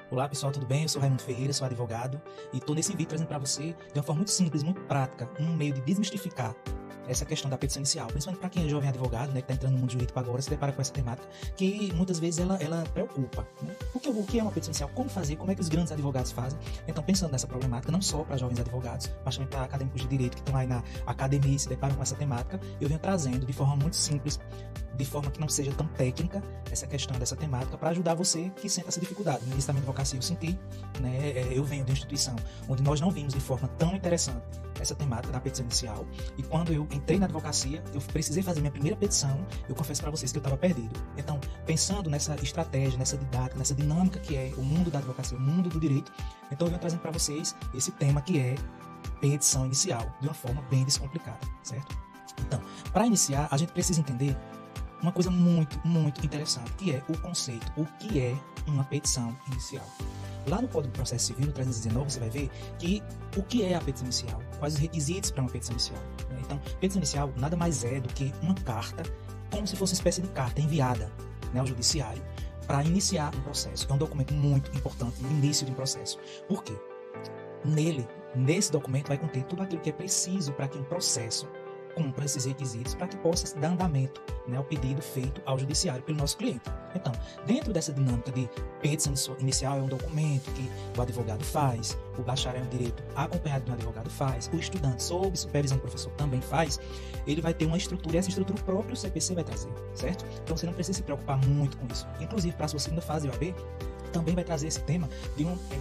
Olá pessoal, tudo bem? Eu sou Raimundo Ferreira, sou advogado e estou nesse vídeo trazendo para você, de uma forma muito simples, muito prática, um meio de desmistificar essa questão da petição inicial, principalmente para quem é jovem advogado, né, que está entrando no mundo jurídico agora, se depara com essa temática, que muitas vezes ela preocupa, né? O que é uma petição inicial? Como fazer? Como é que os grandes advogados fazem? Então, pensando nessa problemática, não só para jovens advogados, mas também para acadêmicos de direito que estão aí na academia e se deparam com essa temática, eu venho trazendo de forma muito simples, de forma que não seja tão técnica, essa questão dessa temática, para ajudar você que sente essa dificuldade. No início da minha advocacia eu senti, né, eu venho de uma instituição onde nós não vimos de forma tão interessante essa temática da petição inicial, e quando eu entrei na advocacia, eu precisei fazer minha primeira petição, eu confesso para vocês que eu estava perdido. Então, pensando nessa estratégia, nessa didática, nessa dinâmica que é o mundo da advocacia, o mundo do direito, então eu venho trazendo para vocês esse tema que é petição inicial, de uma forma bem descomplicada, certo? Então, para iniciar, a gente precisa entender uma coisa muito, muito interessante, que é o conceito, o que é uma petição inicial. Lá no Código de Processo Civil, no 319, você vai ver que o que é a petição inicial, quais os requisitos para uma petição inicial. Então, petição inicial nada mais é do que uma carta, como se fosse uma espécie de carta enviada, né, ao judiciário para iniciar um processo. É um documento muito importante no início de um processo. Por quê? Nesse documento vai conter tudo aquilo que é preciso para que um processo cumpra esses requisitos para que possa dar andamento, né, ao pedido feito ao judiciário pelo nosso cliente. Então, dentro dessa dinâmica de petição inicial, é um documento que o advogado faz, o bacharel em direito acompanhado de um advogado faz, o estudante sob supervisão do professor também faz, ele vai ter uma estrutura, e essa estrutura o próprio CPC vai trazer, certo? Então você não precisa se preocupar muito com isso. Inclusive, para a sua segunda fase de OAB, também vai trazer esse tema,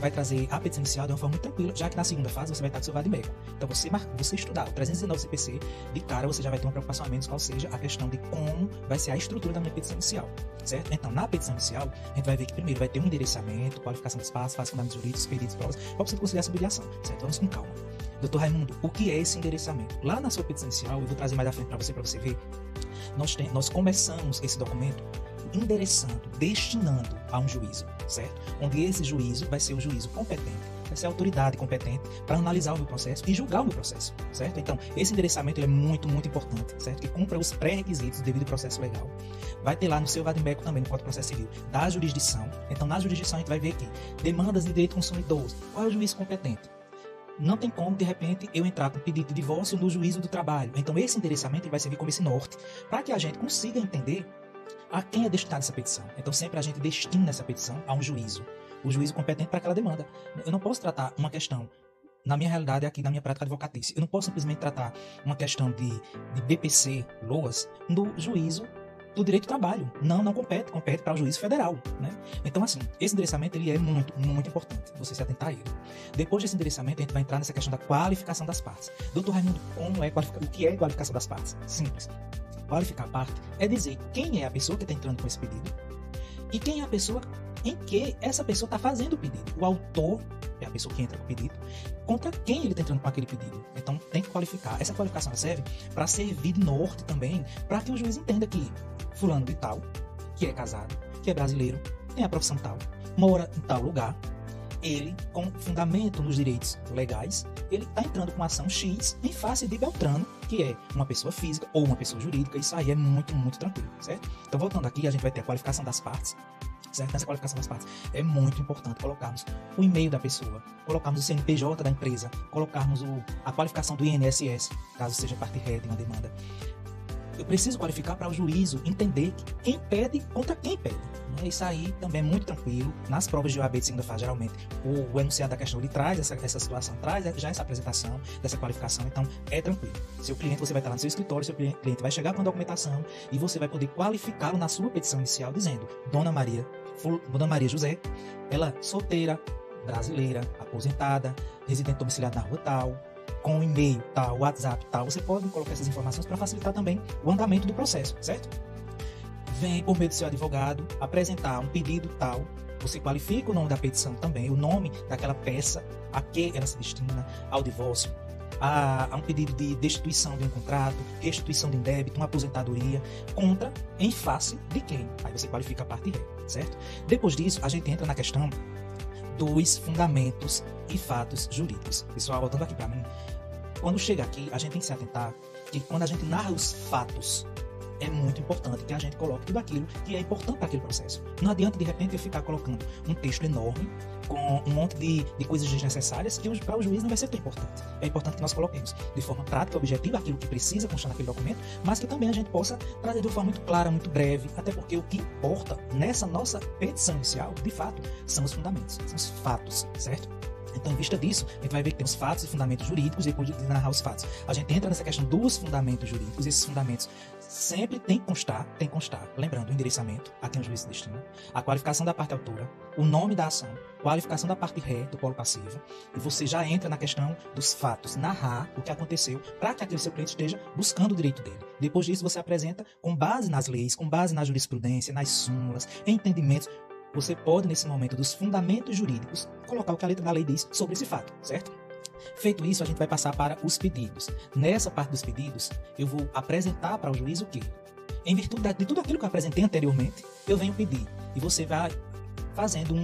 vai trazer a petição inicial de uma forma muito tranquila, já que na segunda fase você vai estar com seu vade-mecum. Então você estudar o 319 CPC, de cara você já vai ter uma preocupação a menos, qual seja a questão de como vai ser a estrutura da minha petição inicial, certo? Então, na petição inicial, a gente vai ver que primeiro vai ter um endereçamento, qualificação dos passos, fase fundamentos jurídicos, pedidos, provas, para você conciliar essa mediação, certo? Vamos com calma. Doutor Raimundo, o que é esse endereçamento? Lá na sua petição inicial, eu vou trazer mais à frente para você ver, nós começamos esse documento endereçando, destinando a um juízo, certo? Onde esse juízo vai ser o juízo competente, vai ser a autoridade competente para analisar o meu processo e julgar o meu processo, certo? Então, esse endereçamento é muito, muito importante, certo? Que cumpra os pré-requisitos devido ao processo legal. Vai ter lá no seu vade-mecum também, no Código de Processo Civil, da jurisdição. Então, na jurisdição a gente vai ver aqui, demandas de direito consumidor, qual é o juízo competente? Não tem como, de repente, eu entrar com pedido de divórcio no juízo do trabalho. Então, esse endereçamento ele vai servir como esse norte para que a gente consiga entender a quem é destinada essa petição. Então, sempre a gente destina essa petição a um juízo. O juízo competente para aquela demanda. Eu não posso tratar uma questão, na minha realidade aqui, na minha prática advocatícia, eu não posso simplesmente tratar uma questão de BPC, LOAS, no juízo do direito do trabalho. Não compete para o juízo federal, né? Então, assim, esse endereçamento ele é muito, muito importante, você se atentar a ele. Depois desse endereçamento, a gente vai entrar nessa questão da qualificação das partes. Doutor Raimundo, o que é qualificação das partes? Simples. Qualificar a parte é dizer quem é a pessoa que está entrando com esse pedido e quem é a pessoa em que essa pessoa está fazendo o pedido. O autor é a pessoa que entra com o pedido, contra quem ele está entrando com aquele pedido. Então tem que qualificar. Essa qualificação serve para servir de norte também, para que o juiz entenda que fulano de tal, que é casado, que é brasileiro, tem a profissão tal, mora em tal lugar, ele, com fundamento nos direitos legais, ele está entrando com ação X em face de Beltrano, que é uma pessoa física ou uma pessoa jurídica. Isso aí é muito, muito tranquilo, certo? Então, voltando aqui, a gente vai ter a qualificação das partes, certo? Nessa qualificação das partes é muito importante colocarmos o e-mail da pessoa, colocarmos o CNPJ da empresa, colocarmos a qualificação do INSS, caso seja parte ré de uma demanda. Eu preciso qualificar para o juízo entender quem pede contra quem pede. Isso aí também é muito tranquilo. Nas provas de OAB de segunda fase, geralmente, o enunciado da questão ele traz essa situação, traz já essa apresentação dessa qualificação, então é tranquilo. Seu cliente, você vai estar lá no seu escritório, seu cliente vai chegar com a documentação e você vai poder qualificá-lo na sua petição inicial, dizendo: Dona Maria José, ela solteira, brasileira, aposentada, residente domiciliado na rua tal, com e-mail tal, WhatsApp tal. Você pode colocar essas informações para facilitar também o andamento do processo, certo? Vem por meio do seu advogado apresentar um pedido tal, você qualifica o nome da petição também, o nome daquela peça, a que ela se destina, ao divórcio, a um pedido de destituição de um contrato, restituição de um débito, uma aposentadoria, contra, em face de quem? Aí você qualifica a parte ré, certo? Depois disso, a gente entra na questão dos fundamentos e fatos jurídicos. Pessoal, voltando aqui para mim, quando chega aqui, a gente tem que se atentar que quando a gente narra os fatos, é muito importante que a gente coloque tudo aquilo que é importante para aquele processo. Não adianta, de repente, eu ficar colocando um texto enorme com um monte de coisas desnecessárias que para o juiz não vai ser tão importante. É importante que nós coloquemos de forma prática, objetiva, aquilo que precisa constar naquele documento, mas que também a gente possa trazer de uma forma muito clara, muito breve, até porque o que importa nessa nossa petição inicial, de fato, são os fundamentos, são os fatos, certo? Então, em vista disso, a gente vai ver que tem os fatos e fundamentos jurídicos, e depois de narrar os fatos, a gente entra nessa questão dos fundamentos jurídicos. Esses fundamentos sempre tem que constar, lembrando, o endereçamento a quem o juiz se destina, a qualificação da parte autora, o nome da ação, qualificação da parte ré, do polo passivo, e você já entra na questão dos fatos, narrar o que aconteceu, para que aquele seu cliente esteja buscando o direito dele. Depois disso, você apresenta, com base nas leis, com base na jurisprudência, nas súmulas, entendimentos. Você pode, nesse momento dos fundamentos jurídicos, colocar o que a letra da lei diz sobre esse fato, certo? Feito isso, a gente vai passar para os pedidos. Nessa parte dos pedidos, eu vou apresentar para o juiz o quê? Em virtude de tudo aquilo que eu apresentei anteriormente, eu venho pedir. E você vai fazendo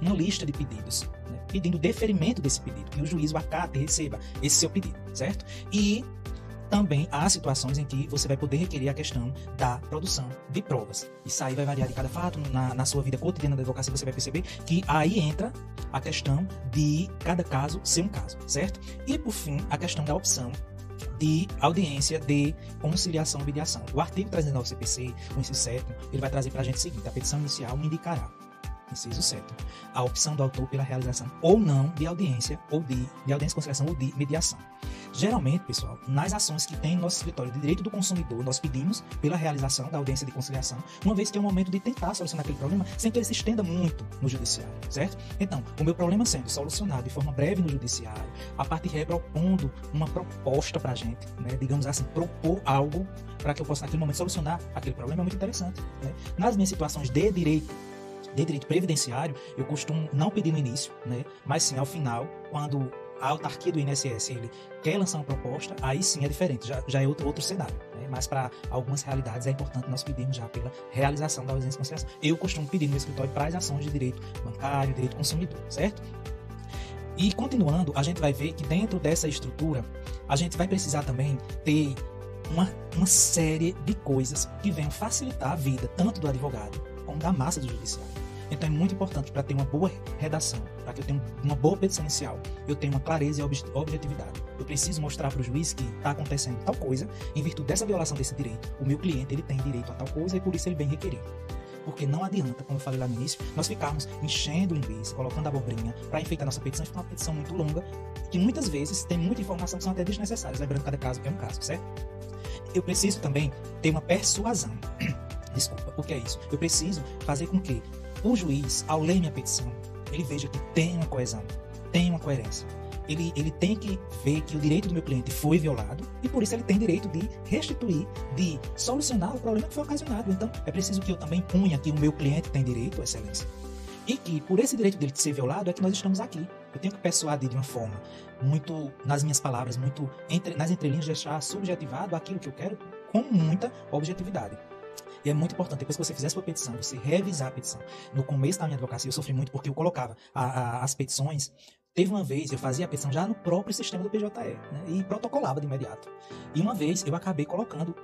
uma lista de pedidos, né? Pedindo deferimento desse pedido, que o juiz o acate e receba esse seu pedido, certo? E também há situações em que você vai poder requerer a questão da produção de provas. Isso aí vai variar de cada fato. Na sua vida cotidiana da advocacia, você vai perceber que aí entra a questão de cada caso ser um caso, certo? E, por fim, a questão da opção de audiência de conciliação e mediação. O artigo 309 CPC, o inciso 7, ele vai trazer para a gente o seguinte: a petição inicial indicará, inciso 7, a opção do autor pela realização ou não de audiência, ou de audiência, conciliação ou de mediação. Geralmente, pessoal, nas ações que tem no nosso escritório de direito do consumidor, nós pedimos pela realização da audiência de conciliação, uma vez que é o momento de tentar solucionar aquele problema sem que ele se estenda muito no judiciário, certo? Então, o meu problema sendo solucionado de forma breve no judiciário, a parte ré propondo uma proposta para a gente, né? Digamos assim, propor algo para que eu possa naquele momento solucionar aquele problema é muito interessante, né? Nas minhas situações de direito previdenciário, eu costumo não pedir no início, né? Mas sim ao final, quando a autarquia do INSS ele quer lançar uma proposta, aí sim é diferente, já é outro cenário, né? Mas para algumas realidades é importante nós pedirmos já pela realização da audiência de conciliação. Eu costumo pedir no meu escritório para as ações de direito bancário, direito consumidor, certo? E continuando, a gente vai ver que dentro dessa estrutura, a gente vai precisar também ter uma série de coisas que venham facilitar a vida tanto do advogado como da massa do judiciário. Então é muito importante, para ter uma boa redação, para que eu tenha uma boa petição inicial, eu tenho uma clareza e objetividade. Eu preciso mostrar para o juiz que está acontecendo tal coisa, em virtude dessa violação desse direito, o meu cliente ele tem direito a tal coisa e por isso ele vem requerer. Porque não adianta, como eu falei lá no início, nós ficarmos enchendo linguiça, colocando abobrinha para enfeitar nossa petição, fica uma petição muito longa, que muitas vezes tem muita informação que são até desnecessárias, lembrando que cada caso é um caso, certo? Eu preciso também ter uma persuasão. Desculpa, o que é isso? Eu preciso fazer com que o juiz, ao ler minha petição, ele veja que tem uma coesão, tem uma coerência. Ele tem que ver que o direito do meu cliente foi violado e por isso ele tem direito de restituir, de solucionar o problema que foi ocasionado. Então, é preciso que eu também ponha que o meu cliente tem direito à excelência. E que, por esse direito dele de ser violado, é que nós estamos aqui. Eu tenho que persuadir de uma forma muito, nas minhas palavras, muito nas entrelinhas, deixar subjetivado aquilo que eu quero com muita objetividade. E é muito importante, depois que você fizer a sua petição, você revisar a petição. No começo da minha advocacia, eu sofri muito porque eu colocava as petições. Teve uma vez, eu fazia a petição já no próprio sistema do PJE, né, e protocolava de imediato. E uma vez, eu acabei colocando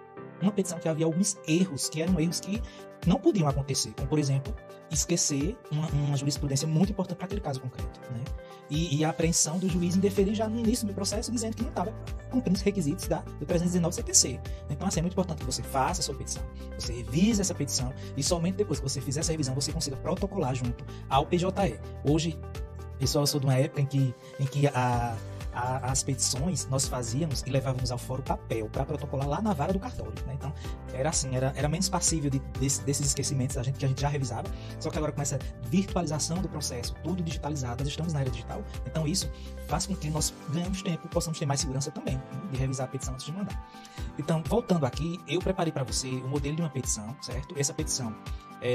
uma petição que havia alguns erros, que eram erros que não podiam acontecer. Como, por exemplo, esquecer uma jurisprudência muito importante para aquele caso concreto, né? E a apreensão do juiz em deferir já no início do processo, dizendo que não estava cumprindo os requisitos do 319 CPC. Então, assim, é muito importante que você faça a sua petição, você revise essa petição, e somente depois que você fizer essa revisão, você consiga protocolar junto ao PJE. Hoje, pessoal, eu sou de uma época em que as petições nós fazíamos e levávamos ao fórum papel para protocolar lá na vara do cartório, né? Então era assim, era menos passível desses esquecimentos que a gente já revisava, só que agora com essa virtualização do processo, tudo digitalizado, nós estamos na era digital, então isso faz com que nós ganhemos tempo e possamos ter mais segurança também, né, de revisar a petição antes de mandar. Então, voltando aqui, eu preparei para você o modelo de uma petição, certo? Essa petição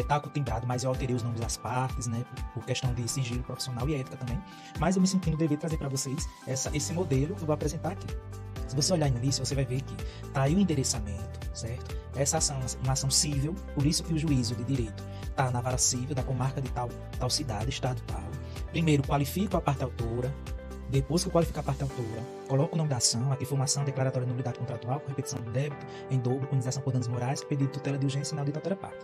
tá timbrado, mas eu alterei os nomes das partes, né, por questão de sigilo profissional e ética também, mas eu me senti no dever de trazer para vocês esse modelo que eu vou apresentar aqui. Se você olhar no início, você vai ver que tá aí o endereçamento, certo? Essa ação é uma ação civil, por isso que o juízo de direito tá na vara civil da comarca de tal cidade, estado tal. Primeiro, qualifico a parte autora, Depois que eu qualificar a parte autora, coloco o nome da ação, aqui foi uma ação declaratória de nulidade contratual, com repetição do débito, em dobro, com indenização por danos morais, pedido de tutela de urgência e não de outra parte.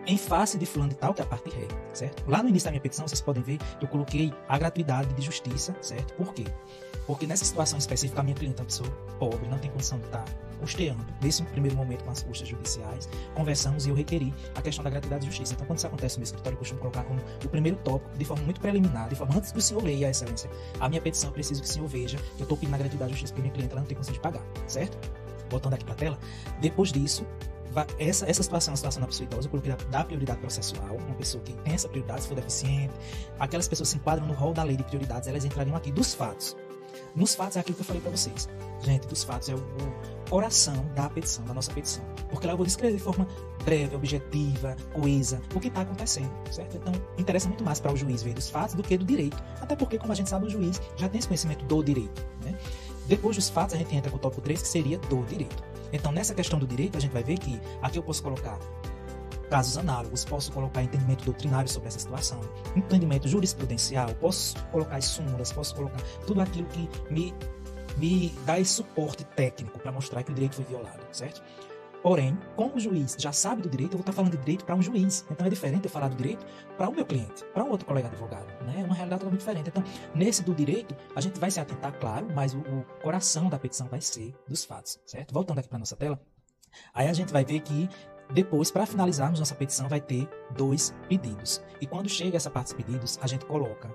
Em face de fulano de tal, que é a parte ré, certo? Lá no início da minha petição, vocês podem ver que eu coloquei a gratuidade de justiça, certo? Por quê? Porque nessa situação específica, a minha cliente é uma pessoa pobre, não tem condição de estar custeando, nesse primeiro momento com as custas judiciais, conversamos e eu requeri a questão da gratuidade de justiça. Então, quando isso acontece no meu escritório, eu costumo colocar como o primeiro tópico, de forma muito preliminar, de forma antes que o senhor leia a excelência, a minha petição, eu preciso que o senhor veja que eu estou pedindo a gratuidade de justiça porque minha cliente ela não tem condição de pagar, certo? Voltando aqui para a tela, depois disso, essa situação é uma situação da pessoa idosa, eu coloquei da prioridade processual, uma pessoa que tem essa prioridade, se for deficiente, aquelas pessoas que se enquadram no rol da lei de prioridades, elas entrariam aqui dos fatos. Nos fatos é aquilo que eu falei para vocês. Gente, dos fatos é o coração da petição, da nossa petição. Porque lá eu vou descrever de forma breve, objetiva, coesa, o que está acontecendo, certo? Então, interessa muito mais para o juiz ver dos fatos do que do direito. Até porque, como a gente sabe, o juiz já tem esse conhecimento do direito, né? Depois dos fatos, a gente entra com o tópico 3, que seria do direito. Então, nessa questão do direito, a gente vai ver que aqui eu posso colocar casos análogos, posso colocar entendimento doutrinário sobre essa situação, entendimento jurisprudencial, posso colocar as súmulas, posso colocar tudo aquilo que me dá esse suporte técnico para mostrar que o direito foi violado, certo? Porém, como o juiz já sabe do direito, eu vou estar falando de direito para um juiz. Então é diferente eu falar do direito para o meu cliente, para um outro colega advogado, né? É uma realidade totalmente diferente. Então, nesse do direito, a gente vai se atentar, claro, mas o coração da petição vai ser dos fatos, certo? Voltando aqui para nossa tela, aí a gente vai ver que depois, para finalizarmos nossa petição, vai ter 2 pedidos. E quando chega essa parte dos pedidos, a gente coloca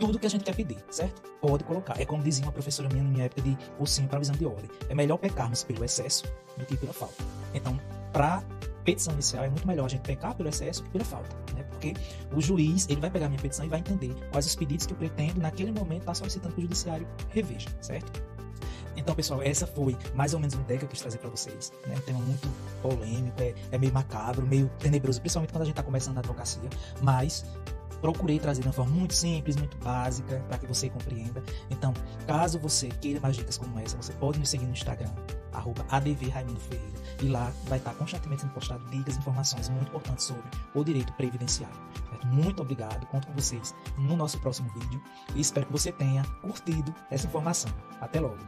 tudo que a gente quer pedir, certo? Pode colocar. É como dizia uma professora minha na minha época de cursinho para visão de ordem. É melhor pecarmos pelo excesso do que pela falta. Então, para petição inicial, é muito melhor a gente pecar pelo excesso do que pela falta, né? Porque o juiz, ele vai pegar a minha petição e vai entender quais os pedidos que eu pretendo, naquele momento, estar solicitando que o judiciário reveja, certo? Então, pessoal, essa foi mais ou menos uma ideia que eu quis trazer para vocês, né? Um tema muito polêmico, é meio macabro, meio tenebroso, principalmente quando a gente está começando na advocacia, mas procurei trazer de uma forma muito simples, muito básica, para que você compreenda. Então, caso você queira mais dicas como essa, você pode me seguir no Instagram, @advraimundoferreira, e lá vai estar constantemente sendo postado dicas e informações muito importantes sobre o direito previdenciário. Certo? Muito obrigado, conto com vocês no nosso próximo vídeo e espero que você tenha curtido essa informação. Até logo!